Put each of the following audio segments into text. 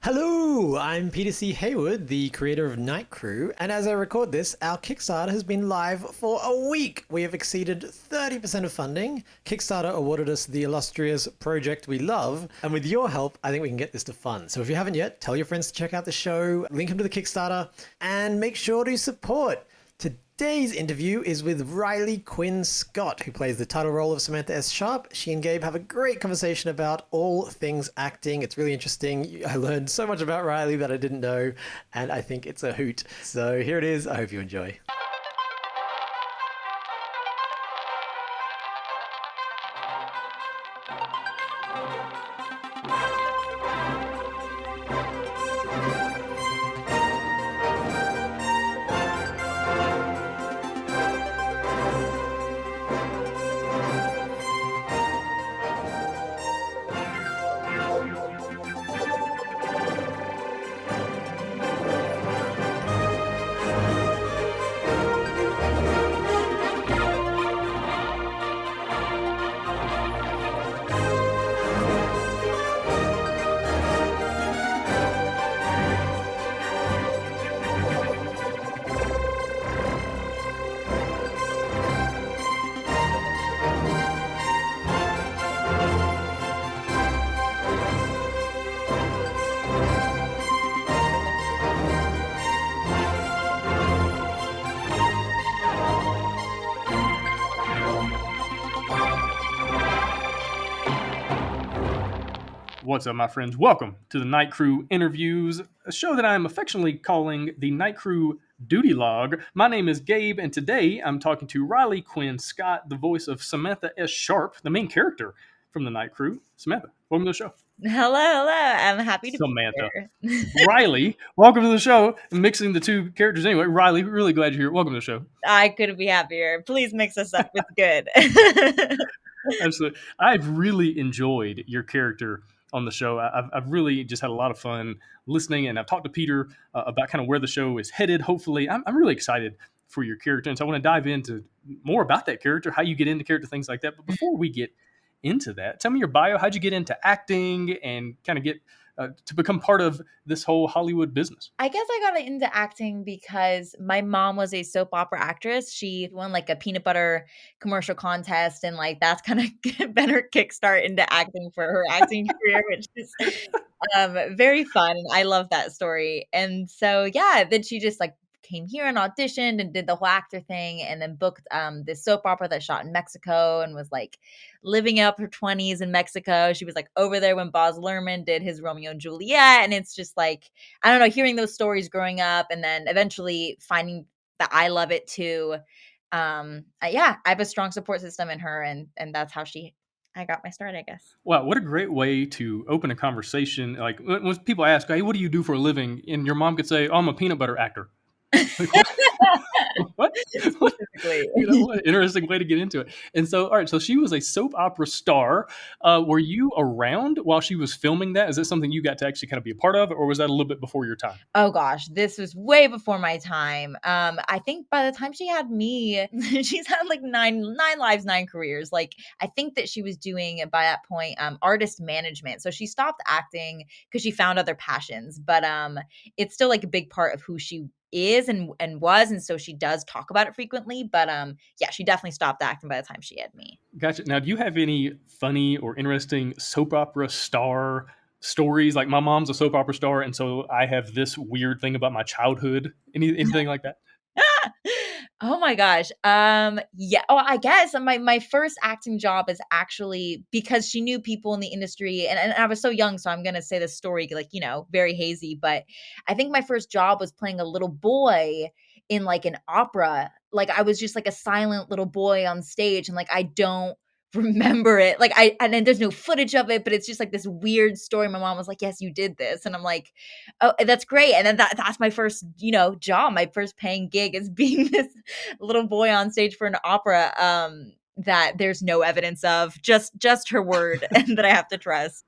Hello, I'm Peter C. Haywood, the creator of Night Crew, and as I record this, our Kickstarter has been live for a week. We have exceeded 30% of funding. Kickstarter awarded us the illustrious project we love, and with your help, I think we can get this to fun. So if you haven't yet, tell your friends to check out the show, link them to the Kickstarter, and make sure to support. Today's interview is with Riley Quinn Scott, who plays the title role of Samantha S. Sharp. She and Gabe have a great conversation about all things acting. It's really interesting. I learned so much about Riley that I didn't know, and I think it's a hoot. So here it is. I hope you enjoy. What's up, my friends? Welcome to the Night Crew Interviews, a show that I'm affectionately calling the Night Crew Duty Log. My name is Gabe, and today I'm talking to Riley Quinn Scott, the voice of Samantha S. Sharp, the main character from the Night Crew. Samantha, welcome to the show. Hello. I'm happy to Samantha. be here. Riley, welcome to the show. I'm mixing the two characters anyway. Riley, really glad you're here. Welcome to the show. I couldn't be happier. Please mix us up. It's good. Absolutely. I've really enjoyed your character on the show. I've really just had a lot of fun listening, and I've talked to Peter about kind of where the show is headed. Hopefully, I'm really excited for your character, and so I want to dive into more about that character, how you get into character, things like that. But before we get into that, tell me your bio. How'd you get into acting and kind of get to become part of this whole Hollywood business? I guess I got into acting because my mom was a soap opera actress. She won like a peanut butter commercial contest, and like that's kind of been her kickstart into acting for her acting career, which is very fun. And I love that story. And so yeah, then she just like came here and auditioned and did the whole actor thing, and then booked this soap opera that shot in Mexico, and was like living up her 20s in Mexico. She was like over there when Baz Luhrmann did his Romeo and Juliet. And it's just like, I don't know, hearing those stories growing up, and then eventually finding that I love it too. Yeah, I have a strong support system in her, and that's how I got my start, I guess. Wow, what a great way to open a conversation. Like when people ask, hey, what do you do for a living? And your mom could say, oh, I'm a peanut butter actor. Like, what? Specifically. What an interesting way to get into it. And so, all right, so she was a soap opera star. Were you around while she was filming that? Is that something you got to actually kind of be a part of, or was that a little bit before your time? Oh gosh, this was way before my time. I think by the time she had me, she's had like nine lives, 9 careers. Like I think that she was doing by that point artist management. So she stopped acting because she found other passions. But it's still like a big part of who she is and was, and so she does talk about it frequently. But yeah, she definitely stopped acting by the time she had me. Gotcha. Now, do you have any funny or interesting soap opera star stories? Like my mom's a soap opera star, and so I have this weird thing about my childhood. Anything like that? Oh my gosh. Yeah. Oh, I guess my first acting job is actually because she knew people in the industry, and I was so young, so I'm gonna say this story like, very hazy, but I think my first job was playing a little boy in like an opera. Like I was just like a silent little boy on stage, and like I don't remember it. Like and then there's no footage of it, but it's just like this weird story. My mom was like, yes, you did this. And I'm like, oh, that's great. And then that's my first, job. My first paying gig is being this little boy on stage for an opera that there's no evidence of, just her word and that I have to trust.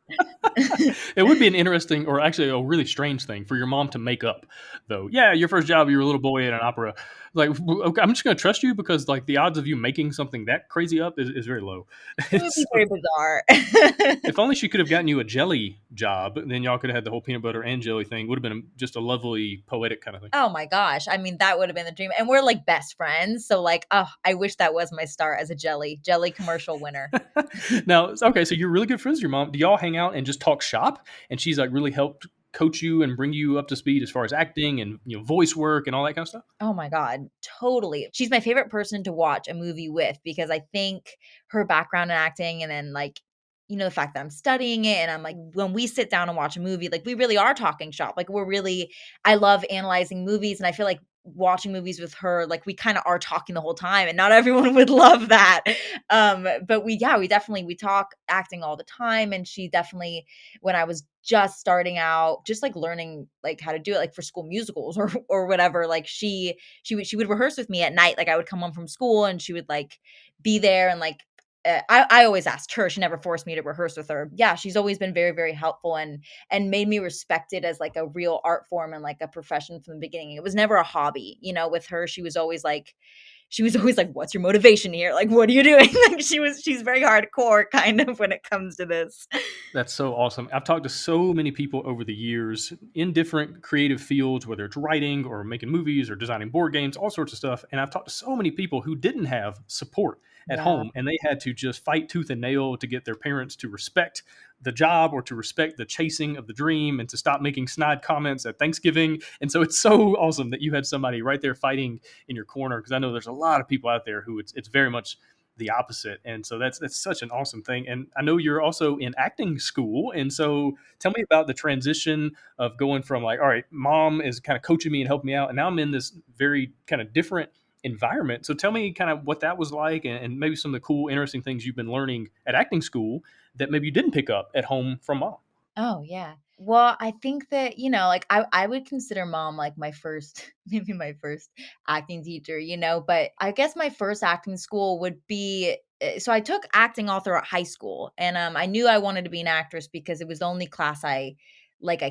It would be an interesting, or actually a really strange thing for your mom to make up, though. Yeah, your first job, you were a little boy in an opera. Like, okay, I'm just going to trust you because like the odds of you making something that crazy up is very low. It would be So, very bizarre. if only she could have gotten you a jelly job, then y'all could have had the whole peanut butter and jelly thing. Would have been just a lovely poetic kind of thing. Oh my gosh. I mean, that would have been the dream. And we're like best friends. So like, oh, I wish that was my start as a jelly commercial winner. Now, okay, so you're really good friends with your mom. Do y'all hang out and just talk shop? And she's like really helped coach you and bring you up to speed as far as acting and voice work and all that kind of stuff? Oh my God, totally. She's my favorite person to watch a movie with because I think her background in acting and then like, the fact that I'm studying it and I'm like, when we sit down and watch a movie, like we really are talking shop. Like I love analyzing movies and I feel like watching movies with her, like we kind of are talking the whole time and not everyone would love that. But we talk acting all the time. And she definitely, when I was just starting out, just like learning like how to do it, like for school musicals or whatever. Like she would rehearse with me at night. Like I would come home from school and she would like be there and like I always asked her. She never forced me to rehearse with her. Yeah, she's always been very, very helpful and made me respect it as like a real art form and like a profession from the beginning. It was never a hobby, with her. She was always like, what's your motivation here? Like, what are you doing? Like she's very hardcore kind of when it comes to this. That's so awesome. I've talked to so many people over the years in different creative fields, whether it's writing or making movies or designing board games, all sorts of stuff. And I've talked to so many people who didn't have support at Yeah. home and they had to just fight tooth and nail to get their parents to respect the job or to respect the chasing of the dream and to stop making snide comments at Thanksgiving. And so it's so awesome that you had somebody right there fighting in your corner, because I know there's a lot of people out there who it's very much the opposite. And so that's such an awesome thing. And I know you're also in acting school. And so tell me about the transition of going from like, all right, mom is kind of coaching me and helping me out. And now I'm in this very kind of different environment. So tell me kind of what that was like and maybe some of the cool, interesting things you've been learning at acting school that maybe you didn't pick up at home from mom. Oh, yeah. Well, I think that, like I would consider mom like my first, maybe my first acting teacher, but I guess my first acting school would be so I took acting all throughout high school and I knew I wanted to be an actress because it was the only class I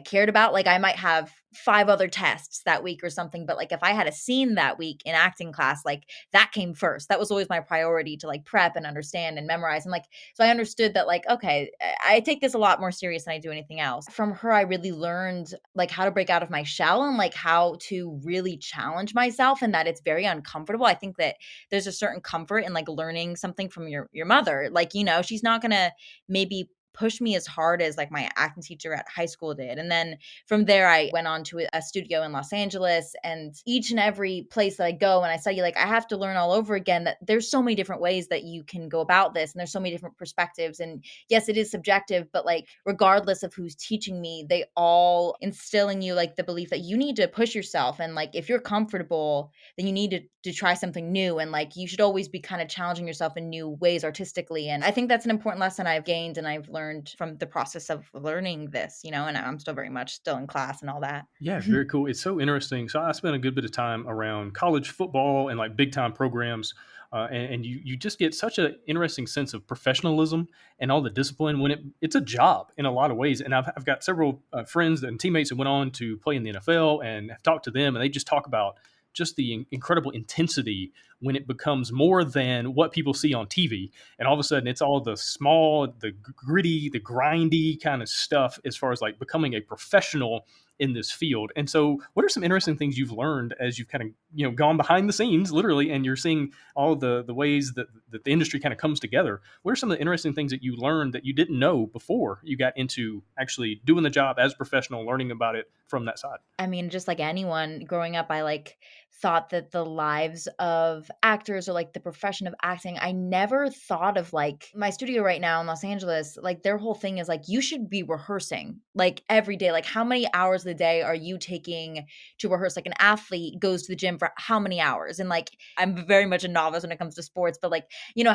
cared about. Like I might have 5 other tests that week or something, but like if I had a scene that week in acting class, like that came first. That was always my priority to like prep and understand and memorize. And like so I understood that like okay, I take this a lot more serious than I do anything else. From her I really learned like how to break out of my shell and like how to really challenge myself and that it's very uncomfortable. I think that there's a certain comfort in like learning something from your mother. Like, she's not going to maybe push me as hard as like my acting teacher at high school did. And then from there, I went on to a studio in Los Angeles and each and every place that I go and I study, like I have to learn all over again that there's so many different ways that you can go about this. And there's so many different perspectives. And yes, it is subjective, but like regardless of who's teaching me, they all instill in you like the belief that you need to push yourself. And like if you're comfortable, then you need to try something new. And like you should always be kind of challenging yourself in new ways artistically. And I think that's an important lesson I've gained and I've learned from the process of learning this, and I'm still very much still in class and all that. Yeah, very cool. It's so interesting. So I spent a good bit of time around college football and like big time programs. And you just get such an interesting sense of professionalism and all the discipline when it's a job in a lot of ways. And I've got several friends and teammates that went on to play in the NFL and have talked to them and they just talk about just the incredible intensity when it becomes more than what people see on TV. And all of a sudden it's all the small, the gritty, the grindy kind of stuff as far as like becoming a professional in this field. And so what are some interesting things you've learned as you've kind of, gone behind the scenes literally, and you're seeing all the ways that the industry kind of comes together? What are some of the interesting things that you learned that you didn't know before you got into actually doing the job as a professional, learning about it from that side? I mean, just like anyone growing up, I like thought that the lives of actors or like the profession of acting, I never thought of like my studio right now in Los Angeles, like their whole thing is like, you should be rehearsing like every day. Like how many hours of the day are you taking to rehearse? Like an athlete goes to the gym for how many hours? And like, I'm very much a novice when it comes to sports, but like,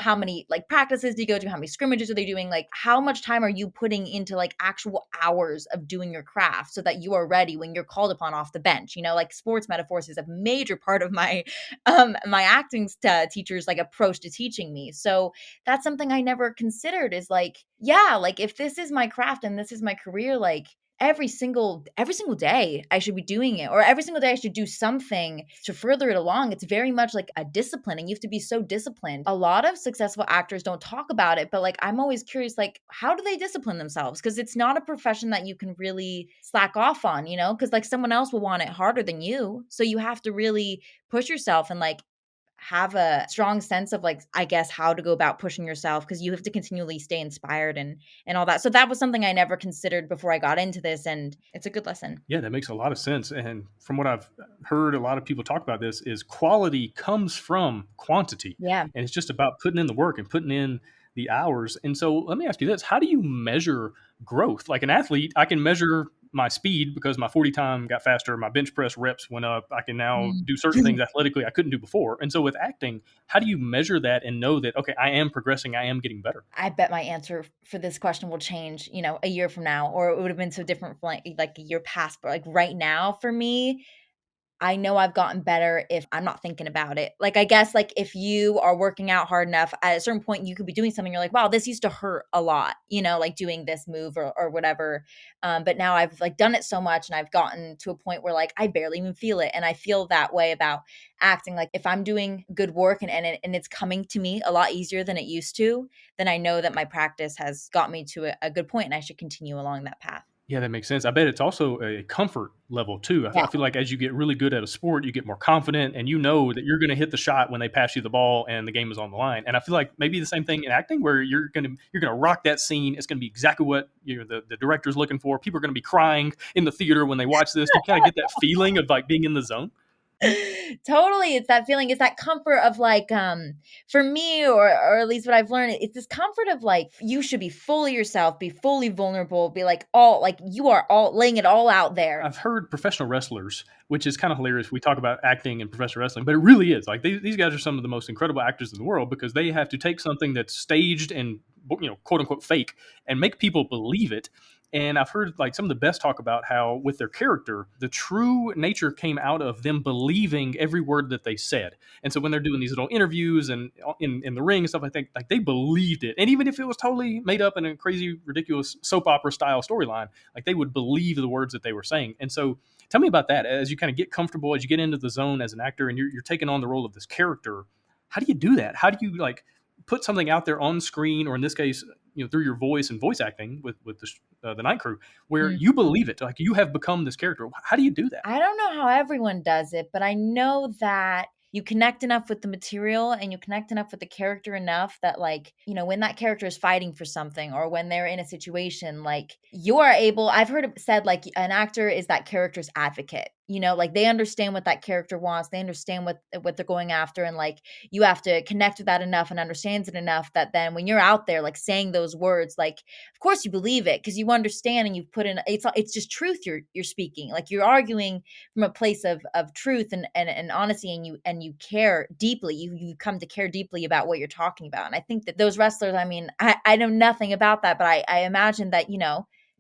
how many like practices do you go to? How many scrimmages are they doing? Like how much time are you putting into like actual hours of doing your craft so that you are ready when you're called upon off the bench? Like sports metaphors is a major part of my my acting teacher's like approach to teaching me. So that's something I never considered is like, yeah, like if this is my craft and this is my career, like every single day I should be doing it, or every single day I should do something to further it along. It's very much like a discipline, and you have to be so disciplined. A lot of successful actors don't talk about it, but like I'm always curious, like how do they discipline themselves? Because it's not a profession that you can really slack off on, because like someone else will want it harder than you. So you have to really push yourself and like have a strong sense of like, I guess, how to go about pushing yourself, because you have to continually stay inspired and all that. So that was something I never considered before I got into this, and it's a good lesson. Yeah, that makes a lot of sense. And from what I've heard a lot of people talk about, this is quality comes from quantity. Yeah. And it's just about putting in the work and putting in the hours. And so let me ask you this: how do you measure growth? Like an athlete, I can measure my speed because my 40 time got faster, my bench press reps went up. I can now Mm. do certain things athletically I couldn't do before. And so with acting, how do you measure that and know that, okay, I am progressing, I am getting better? I bet my answer for this question will change, a year from now, or it would have been so different for like a year past. But like right now for me, I know I've gotten better if I'm not thinking about it. Like, I guess, like, if you are working out hard enough, at a certain point, you could be doing something, you're like, wow, this used to hurt a lot, like doing this move or whatever. But now I've like done it so much and I've gotten to a point where like I barely even feel it. And I feel that way about acting. Like, if I'm doing good work and it's coming to me a lot easier than it used to, then I know that my practice has got me to a good point and I should continue along that path. Yeah, that makes sense. I bet it's also a comfort level too. I Yeah. feel like as you get really good at a sport, you get more confident and you know that you're going to hit the shot when they pass you the ball and the game is on the line. And I feel like maybe the same thing in acting, where you're going to rock that scene. It's going to be exactly what the director's looking for. People are going to be crying in the theater when they watch this. You kind of get that feeling of like being in the zone. Totally, it's that feeling, it's that comfort of like, for me, or at least what I've learned, it's this comfort of like, you should be fully yourself, be fully vulnerable, be like all like you are all laying it all out there. I've heard professional wrestlers, which is kind of hilarious. We talk about acting and professional wrestling, but it really is like these guys are some of the most incredible actors in the world, because they have to take something that's staged and quote unquote fake and make people believe it. And I've heard like some of the best talk about how with their character, the true nature came out of them believing every word that they said. And so when they're doing these little interviews and in the ring and stuff like that, like they believed it. And even if it was totally made up in a crazy, ridiculous soap opera style storyline, like they would believe the words that they were saying. And so tell me about that as you kind of get comfortable, as you get into the zone as an actor and you're taking on the role of this character. How do you do that? How do you like put something out there on screen, or in this case, through your voice and voice acting with the Night Crew, where Mm. you believe it, like you have become this character? How do you do that? I don't know how everyone does it, but I know that you connect enough with the material and you connect enough with the character enough that like, when that character is fighting for something or when they're in a situation, like you are able, I've heard it said like an actor is that character's advocate. Like they understand what that character wants. They understand what they're going after. And like, you have to connect with that enough and understands it enough that then when you're out there, like saying those words, like, of course you believe it because you understand and you've put in, it's just truth you're speaking. Like you're arguing from a place of truth and honesty, and you care deeply. You come to care deeply about what you're talking about. And I think that those wrestlers, I mean, I know nothing about that, but I imagine that,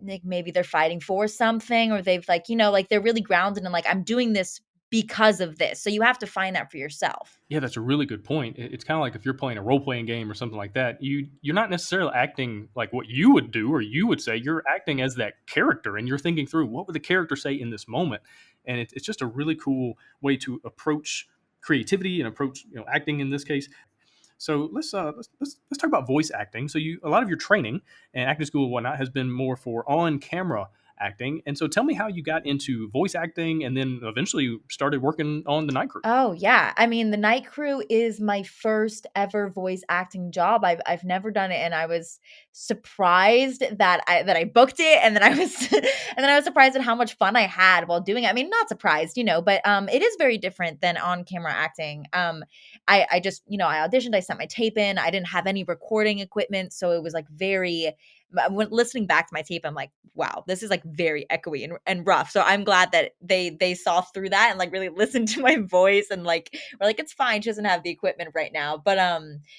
like maybe they're fighting for something, or they've like, like they're really grounded and like, I'm doing this because of this. So you have to find that for yourself. Yeah, that's a really good point. It's kind of like if you're playing a role playing game or something like that, you're not necessarily acting like what you would do or you would say. You're acting as that character, and you're thinking through what would the character say in this moment. And it's just a really cool way to approach creativity and approach acting in this case. So let's talk about voice acting. So a lot of your training and acting school and whatnot has been more for on camera acting. And so tell me how you got into voice acting and then eventually started working on the Night Crew. Oh yeah. I mean, the Night Crew is my first ever voice acting job. I've never done it, and I was surprised that I booked it, and then I was and then I was surprised at how much fun I had while doing it. I mean, not surprised, but it is very different than on camera acting. I just, I auditioned, I sent my tape in. I didn't have any recording equipment, so it was like very, when listening back to my tape, I'm like, wow, this is like very echoey and rough. So I'm glad that they saw through that and like really listened to my voice and like were like, it's fine, she doesn't have the equipment right now. But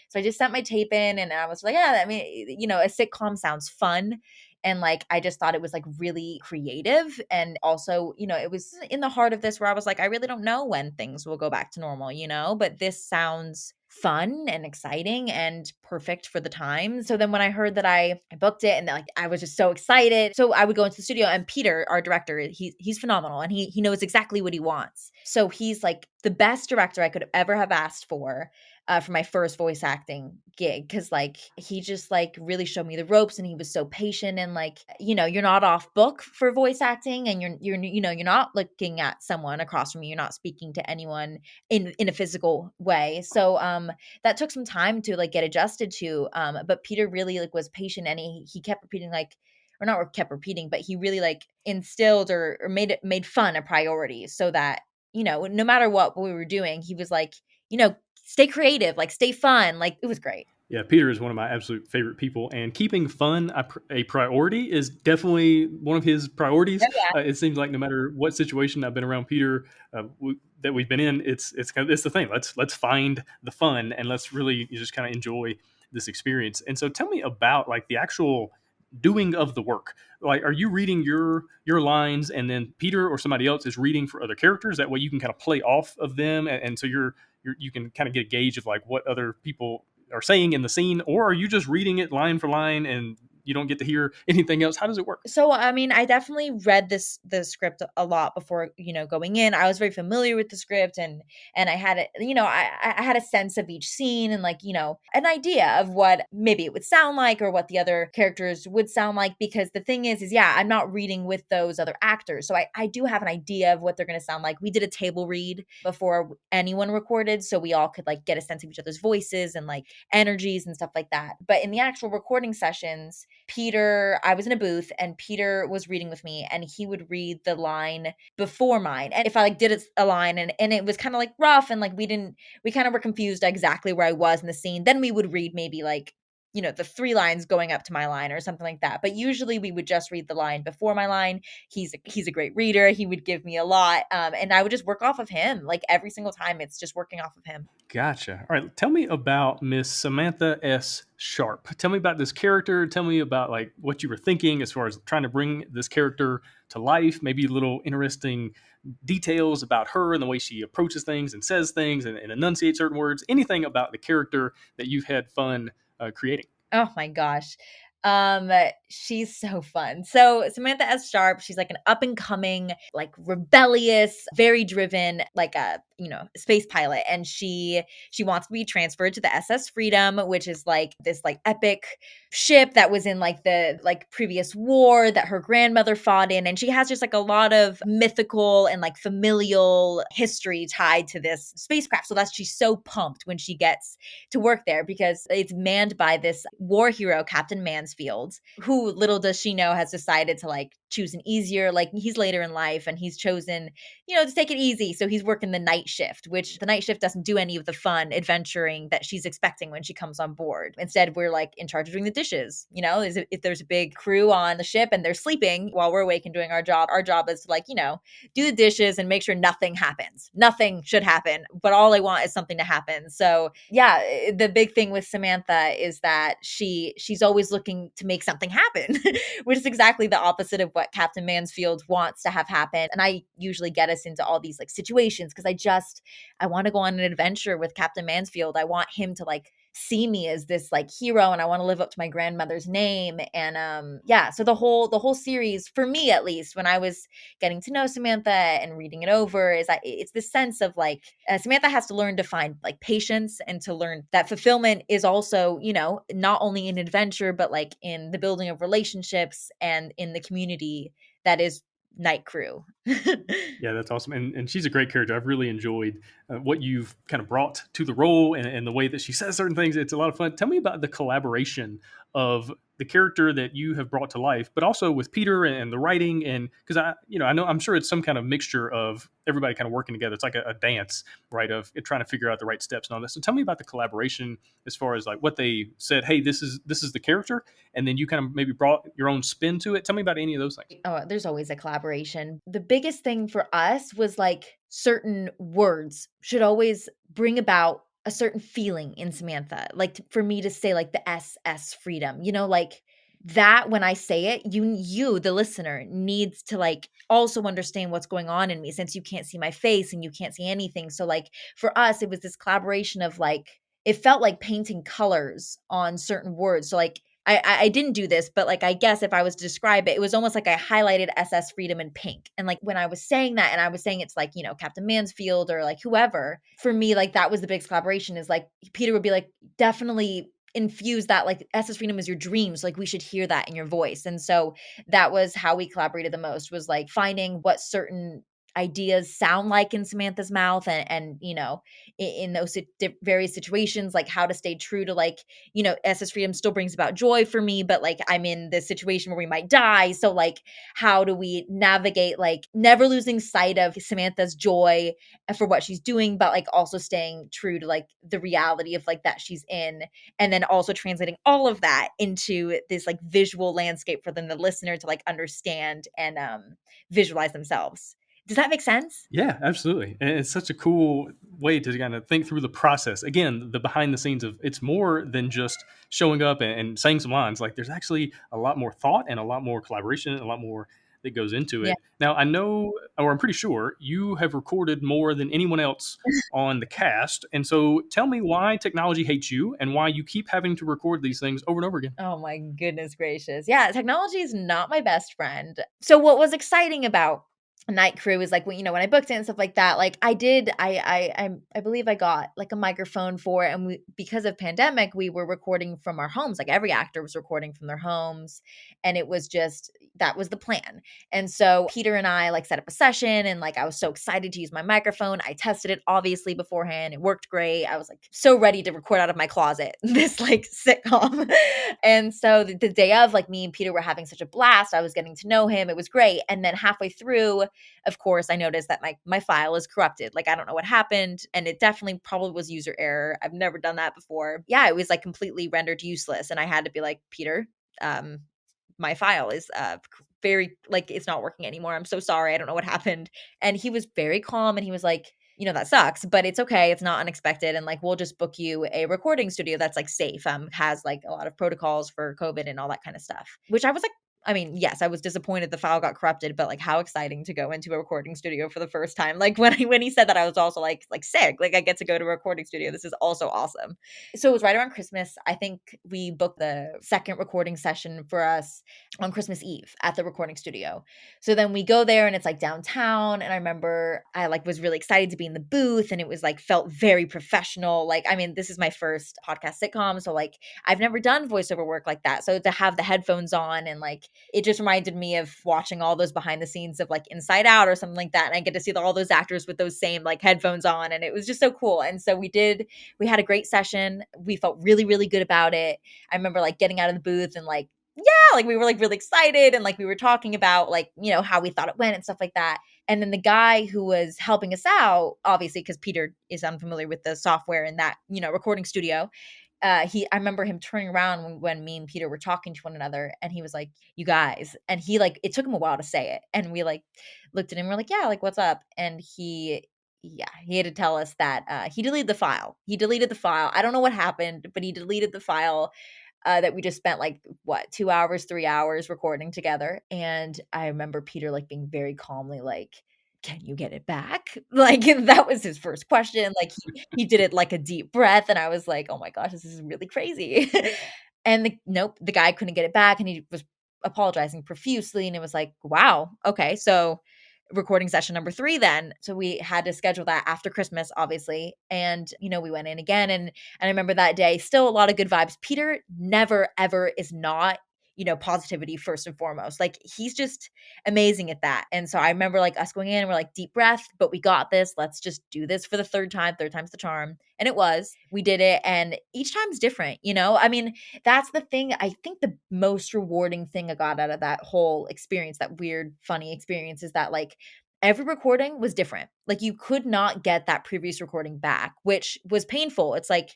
so I just sent my tape in, and I was like, yeah, I mean, a sitcom sounds fun. And like, I just thought it was like really creative. And also, it was in the heart of this where I was like, I really don't know when things will go back to normal, but this sounds fun and exciting and perfect for the time. So then when I heard that I booked it and like I was just so excited. So I would go into the studio, and Peter, our director, he's phenomenal, and he knows exactly what he wants. So he's like the best director I could ever have asked for my first voice acting gig, because like he just like really showed me the ropes, and he was so patient, and like, you're not off book for voice acting, and you're not looking at someone across from you, you're not speaking to anyone in a physical way. So that took some time to like get adjusted to, but Peter really like was patient, and he kept repeating like, or not kept repeating, but he really like instilled or made fun a priority, so that no matter what we were doing, he was like, stay creative, like stay fun. Like it was great. Yeah, Peter is one of my absolute favorite people, and keeping fun a priority is definitely one of his priorities. Oh, yeah. It seems like no matter what situation I've been around Peter that we've been in, it's the thing. Let's find the fun, and let's really just kind of enjoy this experience. And so, tell me about like the actual doing of the work. Like, are you reading your lines, and then Peter or somebody else is reading for other characters? That way, you can kind of play off of them, and so you can kind of get a gauge of like what other people are saying in the scene, or are you just reading it line for line and you don't get to hear anything else? How does it work? So, I mean, I definitely read the script a lot before, going in. I was very familiar with the script, and I had it, I had a sense of each scene, and like, an idea of what maybe it would sound like, or what the other characters would sound like. Because the thing is yeah, I'm not reading with those other actors. So I do have an idea of what they're going to sound like. We did a table read before anyone recorded, so we all could like get a sense of each other's voices and like energies and stuff like that. But in the actual recording sessions, I was in a booth, and Peter was reading with me, and he would read the line before mine. And if I like did a line and it was kind of like rough, and like we kind of were confused exactly where I was in the scene, then we would read maybe like, the 3 lines going up to my line or something like that. But usually we would just read the line before my line. He's a great reader. He would give me a lot. And I would just work off of him. Like every single time, it's just working off of him. Gotcha. All right. Tell me about Miss Samantha S. Sharp. Tell me about this character. Tell me about like what you were thinking as far as trying to bring this character to life. Maybe little interesting details about her and the way she approaches things and says things and enunciates certain words. Anything about the character that you've had fun creating. Oh my gosh. Um, she's so fun. So Samantha S. Sharp, she's like an up and coming, like rebellious, very driven, like a space pilot, and she wants to be transferred to the SS Freedom, which is like this like epic ship that was in like the like previous war that her grandmother fought in, and she has just like a lot of mythical and like familial history tied to this spacecraft. So that's she's so pumped when she gets to work there, because it's manned by this war hero, Captain Mansfield, who little does she know has decided to like choose an easier, like he's later in life, and he's chosen, to take it easy. So he's working the night shift, which the night shift doesn't do any of the fun adventuring that she's expecting when she comes on board. Instead, we're like in charge of doing the dishes. If there's a big crew on the ship and they're sleeping while we're awake and doing our job is to like, do the dishes and make sure nothing happens. Nothing should happen, but all I want is something to happen. So yeah, the big thing with Samantha is that she's always looking to make something happen, which is exactly the opposite of what Captain Mansfield wants to have happen. And I usually get us into all these like situations because I want to go on an adventure with Captain Mansfield. I want him to like see me as this like hero, and I want to live up to my grandmother's name. And yeah, so the whole series, for me at least, when I was getting to know Samantha and reading it over, is that it's this sense of like Samantha has to learn to find like patience, and to learn that fulfillment is also, not only in adventure, but like in the building of relationships and in the community that is Night Crew. Yeah, that's awesome. And she's a great character. I've really enjoyed what you've kind of brought to the role, and the way that she says certain things. It's a lot of fun. Tell me about the collaboration of the character that you have brought to life, but also with Peter and the writing. And because I'm sure it's some kind of mixture of everybody kind of working together. It's like a dance, right? Of trying to figure out the right steps and all that. So tell me about the collaboration as far as like what they said, hey, this is the character. And then you kind of maybe brought your own spin to it. Tell me about any of those things. Oh, there's always a collaboration. The biggest thing for us was like certain words should always bring about a certain feeling in Samantha. Like for me to say like the SS Freedom, like that when I say it, you the listener needs to like also understand what's going on in me, since you can't see my face and you can't see anything. So like for us, it was this collaboration of like it felt like painting colors on certain words. So like I didn't do this, but like I guess if I was to describe it, it was almost like I highlighted SS Freedom in pink. And like when I was saying that, and I was saying it's like, you know, Captain Mansfield or like whoever, for me, like that was the biggest collaboration, is like Peter would be like, definitely infuse that, like SS Freedom is your dreams. Like we should hear that in your voice. And so that was how we collaborated the most, was like finding what certain ideas sound like in Samantha's mouth, and you know, in those various situations, like how to stay true to, like, you know, SS Freedom still brings about joy for me, but like I'm in this situation where we might die. So like how do we navigate like never losing sight of Samantha's joy for what she's doing, but like also staying true to like the reality of like that she's in, and then also translating all of that into this like visual landscape for them, the listener, to like understand and visualize themselves. Does that make sense? Yeah, absolutely. And it's such a cool way to kind of think through the process. Again, the behind the scenes of it's more than just showing up and saying some lines. Like there's actually a lot more thought and a lot more collaboration and a lot more that goes into Yeah. it. Now, I know, or I'm pretty sure, you have recorded more than anyone else on the cast. And so tell me why technology hates you and why you keep having to record these things over and over again. Oh my goodness gracious. Yeah, technology is not my best friend. So what was exciting about Night Crew is like when, you know, when I booked it and stuff like that, like I believe I got like a microphone for it, and we, because of pandemic, we were recording from our homes. Like every actor was recording from their homes, and it was just, that was the plan. And so Peter and I like set up a session, and like I was so excited to use my microphone. I tested it obviously beforehand. It worked great. I was like so ready to record out of my closet this like sitcom. And so the day of, like me and Peter were having such a blast. I was getting to know him. It was great. And then halfway through, of course, I noticed that my file is corrupted. Like I don't know what happened, and it definitely probably was user error. I've never done that before. Yeah, it was like completely rendered useless, and I had to be like, Peter, um, my file is very, like, it's not working anymore. I'm so sorry. I don't know what happened. And he was very calm, and he was like, you know, that sucks, but it's okay. It's not unexpected. And like, we'll just book you a recording studio that's like safe, has like a lot of protocols for COVID and all that kind of stuff, which I was like, I mean, yes, I was disappointed the file got corrupted, but like how exciting to go into a recording studio for the first time. Like when he said that, I was also like sick. Like I get to go to a recording studio. This is also awesome. So it was right around Christmas. I think we booked the second recording session for us on Christmas Eve at the recording studio. So then we go there, and it's like downtown, and I remember I like was really excited to be in the booth, and it was like felt very professional. Like I mean, this is my first podcast sitcom, so like I've never done voiceover work like that. So to have the headphones on, and like it just reminded me of watching all those behind the scenes of like Inside Out or something like that, and I get to see all those actors with those same like headphones on, and it was just so cool. And so we had a great session. We felt really really good about it. I remember like getting out of the booth and like, yeah, like we were like really excited, and like we were talking about like, you know, how we thought it went and stuff like that. And then the guy who was helping us out, obviously because Peter is unfamiliar with the software in that, you know, recording studio, I remember him turning around when me and Peter were talking to one another, and he was like, "You guys," and he like, it took him a while to say it, and we like looked at him, we're like, "Yeah, like what's up?" And yeah, he had to tell us that he deleted the file. He deleted the file. I don't know what happened, but he deleted the file that we just spent like what, 2 hours, 3 hours recording together. And I remember Peter like being very calmly like, "Can you get it back?" Like that was his first question. Like he did it like a deep breath, and I was like, "Oh my gosh, this is really crazy." And nope, the guy couldn't get it back, and he was apologizing profusely, and it was like, wow, okay, so recording session number 3 then. So we had to schedule that after Christmas, obviously. And, you know, we went in again, and I remember that day, still a lot of good vibes. Peter never ever is not, you know, positivity first and foremost. Like he's just amazing at that. And so I remember like us going in, and we're like, deep breath, but we got this. Let's just do this for the third time. Third time's the charm. And it was. We did it, and each time's different, you know? I mean, that's the thing. I think the most rewarding thing I got out of that whole experience, that weird, funny experience, is that like every recording was different. Like you could not get that previous recording back, which was painful. It's like,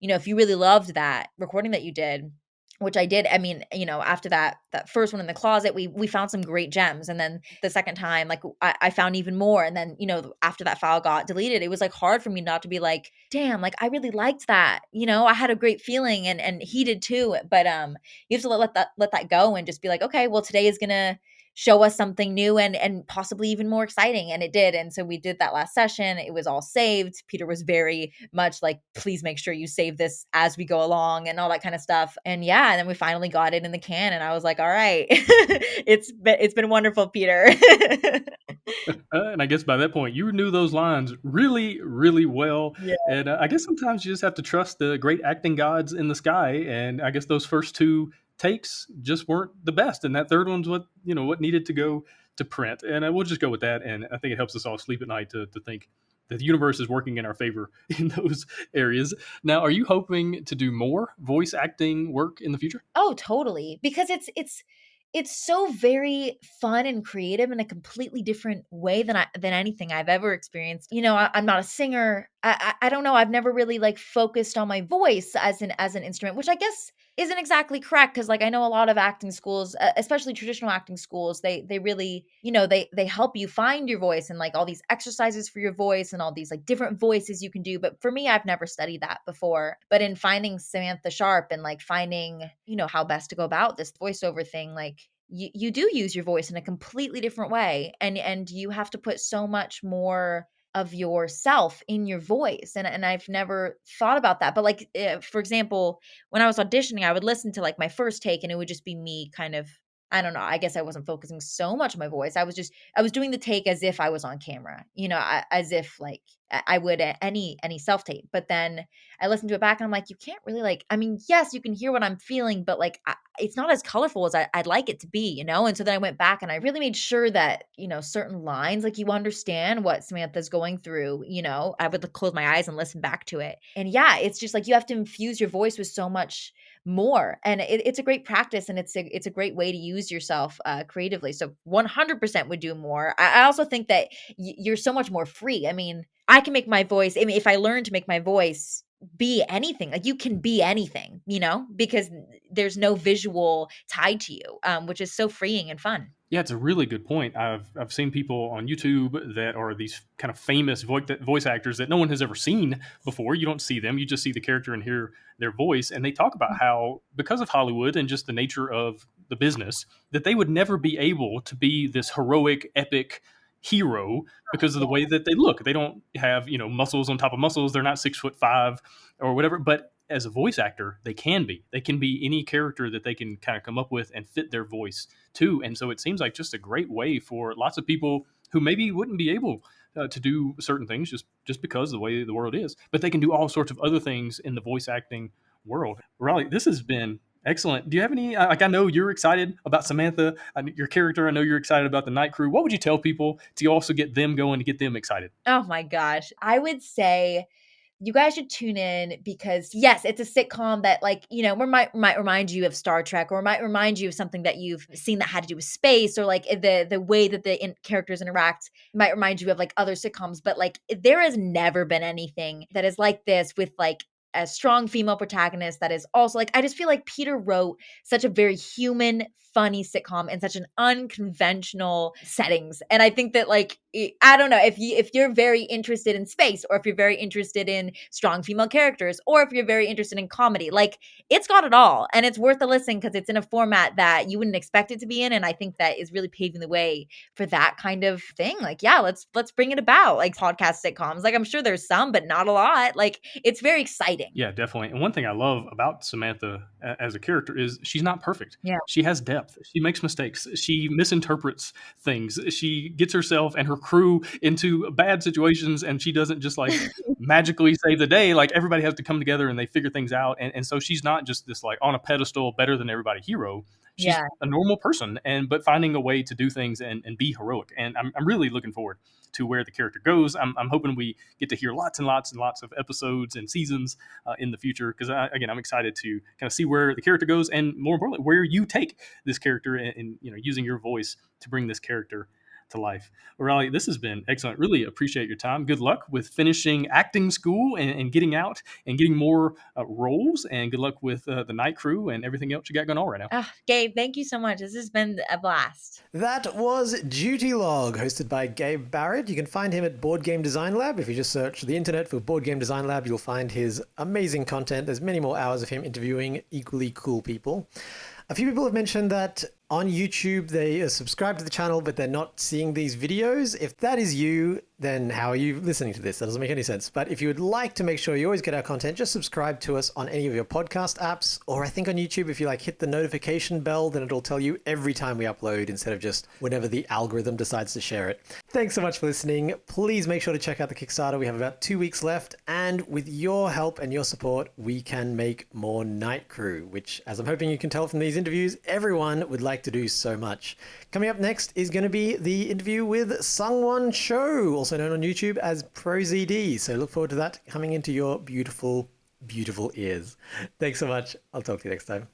you know, if you really loved that recording that you did, which I did. I mean, you know, after that first one in the closet, we found some great gems. And then the second time, like I found even more. And then, you know, after that file got deleted, it was like hard for me not to be like, damn, like I really liked that. You know, I had a great feeling, and he did too. But you have to let that go, and just be like, okay, well, today is gonna show us something new and possibly even more exciting. And it did. And so we did that last session. It was all saved. Peter was very much like, please make sure you save this as we go along and all that kind of stuff. And yeah, and then we finally got it in the can, and I was like, all right, it's been wonderful, Peter. And I guess by that point, you knew those lines really, really well. Yeah. And I guess sometimes you just have to trust the great acting gods in the sky. And I guess those first two takes just weren't the best. And that third one's what needed to go to print. And we'll just go with that. And I think it helps us all sleep at night to think that the universe is working in our favor in those areas. Now, are you hoping to do more voice acting work in the future? Oh, totally. Because it's so very fun and creative in a completely different way than anything I've ever experienced. I'm not a singer. I don't know. I've never really like focused on my voice as an instrument, which I guess isn't exactly correct, because like I know a lot of acting schools, especially traditional acting schools, they really, they help you find your voice and like all these exercises for your voice and all these like different voices you can do. But for me, I've never studied that before. But in finding Samantha Sharp and like finding, how best to go about this voiceover thing, like you do use your voice in a completely different way, and you have to put so much more of yourself in your voice, and I've never thought about that. But like for example, when I was auditioning, I would listen to like my first take and it would just be me kind of, I don't know, I guess I wasn't focusing so much on my voice. I was doing the take as if I was on camera, as if like I would at any self tape. But then I listened to it back and I'm like, you can't really like, I mean, yes, you can hear what I'm feeling, but like it's not as colorful as I'd like it to be, And so then I went back and I really made sure that, certain lines, like you understand what Samantha's going through, I would close my eyes and listen back to it. And yeah, it's just like you have to infuse your voice with so much more, and it's a great practice, and it's a great way to use yourself creatively. So 100% would do more. I also think that you're so much more free. I mean, I can make my voice, I mean, if I learn to make my voice be anything, like you can be anything, because there's no visual tied to you, which is so freeing and fun. Yeah, it's a really good point. I've seen people on YouTube that are these kind of famous voice actors that no one has ever seen before. You don't see them; you just see the character and hear their voice. And they talk about how, because of Hollywood and just the nature of the business, that they would never be able to be this heroic, epic hero because of the way that they look. They don't have muscles on top of muscles. They're not 6'5" or whatever. But as a voice actor, they can be. They can be any character that they can kind of come up with and fit their voice to. And so it seems like just a great way for lots of people who maybe wouldn't be able to do certain things just because of the way the world is, but they can do all sorts of other things in the voice acting world. Riley, this has been excellent. Do you have any, I know you're excited about Samantha, your character. I know you're excited about the Night Crew. What would you tell people to also get them going, to get them excited? Oh my gosh. I would say you guys should tune in because yes, it's a sitcom that like, might remind you of Star Trek, or might remind you of something that you've seen that had to do with space, or like the way that the characters interact might remind you of like other sitcoms. But like there has never been anything that is like this, with like a strong female protagonist that is also like, I just feel like Peter wrote such a very human, funny sitcom in such an unconventional settings. And I think that like, I don't know, if you're very interested in space, or if you're very interested in strong female characters, or if you're very interested in comedy, like it's got it all, and it's worth a listen because it's in a format that you wouldn't expect it to be in. And I think that is really paving the way for that kind of thing. Like, yeah, let's bring it about, like podcast sitcoms. Like I'm sure there's some, but not a lot. Like it's very exciting. Yeah, definitely. And one thing I love about Samantha as a character is she's not perfect. Yeah. She has depth. She makes mistakes. She misinterprets things. She gets herself and her crew into bad situations, and she doesn't just like magically save the day. Like everybody has to come together and they figure things out. And so she's not just this like on a pedestal, better than everybody hero. She's a normal person, but finding a way to do things and be heroic. And I'm really looking forward to where the character goes. I'm hoping we get to hear lots and lots and lots of episodes and seasons in the future, because I'm excited to kind of see where the character goes, and more importantly, where you take this character and using your voice to bring this character to life. Riley, this has been excellent. Really appreciate your time. Good luck with finishing acting school and getting out and getting more roles, and good luck with the Night Crew and everything else you got going on right now. Gabe, thank you so much. This has been a blast. That was Duty Log, hosted by Gabe Barrett. You can find him at Board Game Design Lab. If you just search the internet for Board Game Design Lab, you'll find his amazing content. There's many more hours of him interviewing equally cool people. A few people have mentioned that on YouTube, they are subscribed to the channel, but they're not seeing these videos. If that is you, then how are you listening to this? That doesn't make any sense. But if you would like to make sure you always get our content, just subscribe to us on any of your podcast apps. Or I think on YouTube, if you hit the notification bell, then it'll tell you every time we upload instead of just whenever the algorithm decides to share it. Thanks so much for listening. Please make sure to check out the Kickstarter. We have about 2 weeks left. And with your help and your support, we can make more Night Crew, which, as I'm hoping you can tell from these interviews, everyone would like to do so much. Coming up next is going to be the interview with Sungwon Cho, also known on YouTube as ProZD. So look forward to that coming into your beautiful, beautiful ears. Thanks so much. I'll talk to you next time.